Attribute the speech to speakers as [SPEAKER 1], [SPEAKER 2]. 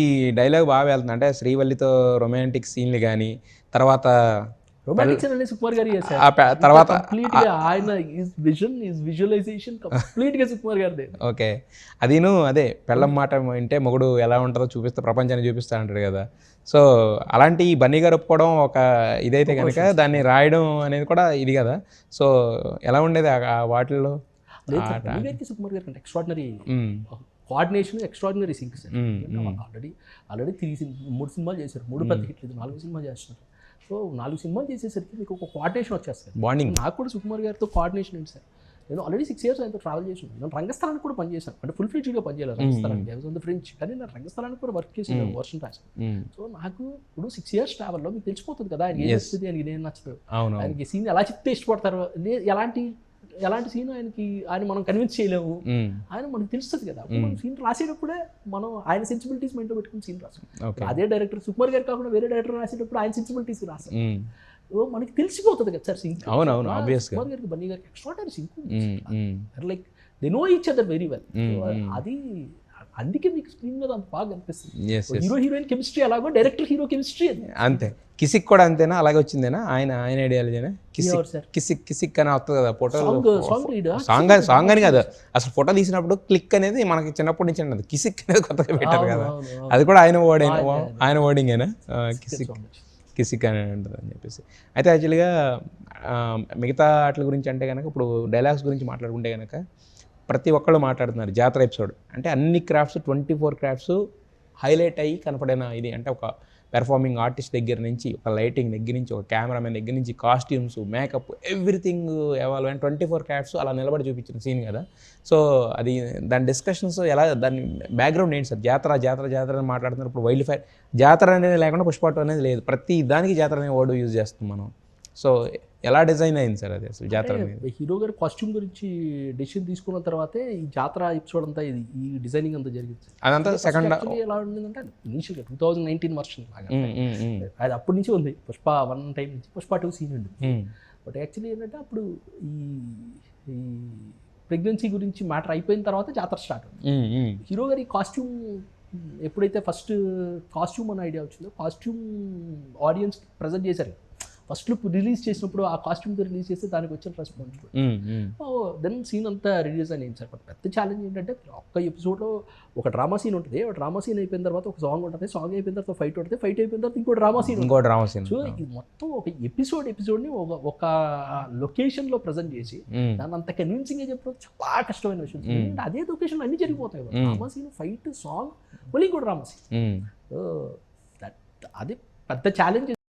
[SPEAKER 1] ఈ డైలాగ్ బాగా వెళ్తుంది. అంటే శ్రీవల్లితో రొమాంటిక్ సీన్లు కానీ, తర్వాత
[SPEAKER 2] రొమాంటిక్స్ అనేది సుకుమార్ గారు చేశారు.
[SPEAKER 1] తర్వాత
[SPEAKER 2] కంప్లీట్ గా ఆయన విజువలైజేషన్ కంప్లీట్ గా సుకుమార్ గారిదే.
[SPEAKER 1] ఓకే, అదిను అదే పెళ్ళం మాట వింటే మొగుడు ఎలా ఉంటుందో చూపిస్తా, ప్రపంచాన్ని చూపిస్తా అంటాడు కదా. సో అలాంటి బన్నీ గారు ఒప్పుకోవడం ఒక ఇదైతే కనుక దాన్ని రాయడం అనేది కూడా ఇది కదా. సో ఎలా ఉండేది ఆ వాటిల్లో?
[SPEAKER 2] సుకుమార్ గారు అంటే extraordinary coordination, extraordinary sync sir. Already 3 సినిమాలు చేశారు, 3 పెద్ద హిట్లు, 4 సినిమాలు చేస్తున్నారు. సో 4 సినిమాలు చేసేసరికి మీకు ఒక కోఆర్డినేషన్ వచ్చేస్తుంది.
[SPEAKER 1] బాండింగ్
[SPEAKER 2] నాకు కూడా సుకుమార్ గారితో కోఆర్డినేషన్ ఏంటి సార్, నేను ఆల్రెడీ 6 years ఆయనతో ట్రావెల్ చేసాను. నేను రంగస్థలానికి కూడా పనిచేశాను, అంటే ఫుల్ ఫ్లెడ్జ్డ్గా పనిచేయలేదు రంగస్థలానికి, I was on the French, కానీ నేను రంగస్థలానికి కూడా వర్క్ చేసి వర్షన్ రాశాను. సో నాకు ఇప్పుడు 6 years ట్రావెల్లో మీకు తెలిసిపోతుంది కదా ఆయన ఏం నచ్చుతుంది, ఆయనకి ఏం నచ్చదు, ఆయనకి సీన్ ఎలా చెప్తే ఇష్టపడతారు, ఎలాంటి సీన్ ఆయన మనం కన్విన్స్ చేయలేము, ఆయన మనకు తెలుస్తుంది కదా. మనం సీన్ రాసేటప్పుడే మనం ఆయన సెన్సిబిలిటీస్ మెంటో పెట్టుకుని సీన్ రాస్తాం. అదే డైరెక్టర్ సుకుమార్ గారు కాకుండా వేరే డైరెక్టర్ రాసేటప్పుడు ఆయన సెన్సిబిలిటీస్ రాస్తాం. మనకి తెలిసిపోతుంది కదా సార్ సింక్.
[SPEAKER 1] అవునవును, ఆబ్వియస్గా
[SPEAKER 2] సుకుమార్ గారికి బన్నీ గారికి extraordinary sync, like they know each other very well. అది అందుకే మీకు స్క్రీన్ మీద అంత బాగా అనిపిస్తుంది. హీరో హీరోయిన్ కెమిస్ట్రీ అలాగో డైరెక్టర్ హీరో కెమిస్ట్రీ అది
[SPEAKER 1] అంతే. కిసిక్ కూడా అంతేనా, అలాగే వచ్చిందేనా ఆయన ఐడియాలజీనా? కిసిక్ అని వస్తుంది కదా ఫోటో, సాంగ్ అని కదా అసలు. ఫోటో తీసినప్పుడు క్లిక్ అనేది మనకి చిన్నప్పటి నుంచి ఉండదు, కిసిక్ అనేది కొత్తగా పెట్టారు కదా, అది కూడా ఆయన వర్డింగేనా కిసిక్ అని ఉంటుంది అని చెప్పేసి. అయితే యాక్చువల్గా మిగతా వాటి గురించి అంటే కనుక ఇప్పుడు డైలాగ్స్ గురించి మాట్లాడుకుంటే కనుక ప్రతి ఒక్కళ్ళు మాట్లాడుతున్నారు జాతర ఎపిసోడ్ అంటే అన్ని క్రాఫ్ట్స్ 24 క్రాఫ్ట్స్ హైలైట్ అయ్యి కనపడిన ఇది. అంటే ఒక పెర్ఫార్మింగ్ ఆర్టిస్ట్ దగ్గర నుంచి, ఒక లైటింగ్ దగ్గర నుంచి, ఒక కెమెరామెన్ దగ్గర నుంచి, costumes, makeup, everything evolve and 24 crafts అలా నిలబడి చూపించిన సీన్ కదా. సో అది దాని డిస్కషన్స్ ఎలా, దాని బ్యాక్గ్రౌండ్ ఏంటి సార్? జాతర అని మాట్లాడుతున్నారు. ఇప్పుడు వైల్డ్ ఫైర్ జాతర అనేది లేకుండా పుష్ప 2 అనేది లేదు, ప్రతి దానికి జాతర అనే వర్డ్ యూజ్ చేస్తాం మనం. సో ఎలా డిజైన్ అయింది సార్ అది అసలు జాతర అనేది?
[SPEAKER 2] హీరో గారు కాస్ట్యూమ్ గురించి డెసిషన్ తీసుకున్న తర్వాతే ఈ జాతర ఎపిసోడ్ అంతా ఈ డిజైనింగ్ అంతా జరిగింది.
[SPEAKER 1] అదంతా సెకండ్
[SPEAKER 2] ఎలా ఉండిందంటే ఇనిషియల్గా 2019 వర్షన్ అది అప్పటి నుంచి ఉంది. పుష్ప 1 టైం నుంచి పుష్ప 2 సీన్ ఉంది. బట్ యాక్చువల్లీ ఏంటంటే అప్పుడు ఈ ప్రెగ్నెన్సీ గురించి మ్యాటర్ అయిపోయిన తర్వాత జాతర స్టార్ట్ అవుతుంది. హీరో గారి కాస్ట్యూమ్ ఎప్పుడైతే ఫస్ట్ కాస్ట్యూమ్ అనే ఐడియా వచ్చిందో కాస్ట్యూమ్ ఆడియన్స్ ప్రజెంట్ చేశారు. ఫస్ట్ లుక్ రిలీజ్ చేసినప్పుడు ఆ కాస్ట్యూమ్తో రిలీజ్ చేస్తే దానికి వచ్చిన రెస్పాన్స్ దెన్ సీన్ అంతా రిలీజ్ అని సార్. బట్ పెద్ద ఛాలెంజ్ ఏంటంటే ఒక్క ఎపిసోడ్లో ఒక డ్రామా సీన్ ఉంటుంది, ఒక డ్రామా సీన్ అయిపోయిన తర్వాత ఒక సాంగ్ ఉంటుంది, సాంగ్ అయిపోయిన తర్వాత ఫైట్ ఉంటుంది, ఫైట్ అయిపోయిన తర్వాత ఇంకో డ్రామా సీన్. సో ఇది మొత్తం ఒక ఎపిసోడ్ని ఒక లొకేషన్లో ప్రజెంట్ చేసి దాన్ని అంత కన్విన్సింగ్గా చెప్పడం చాలా కష్టమైన విషయం. అదే లొకేషన్ అన్ని జరిగిపోతాయి, డ్రామా సీన్, ఫైట్, సాంగ్, మళ్ళీ ఇంకో డ్రామా సీన్. అది పెద్ద ఛాలెంజ్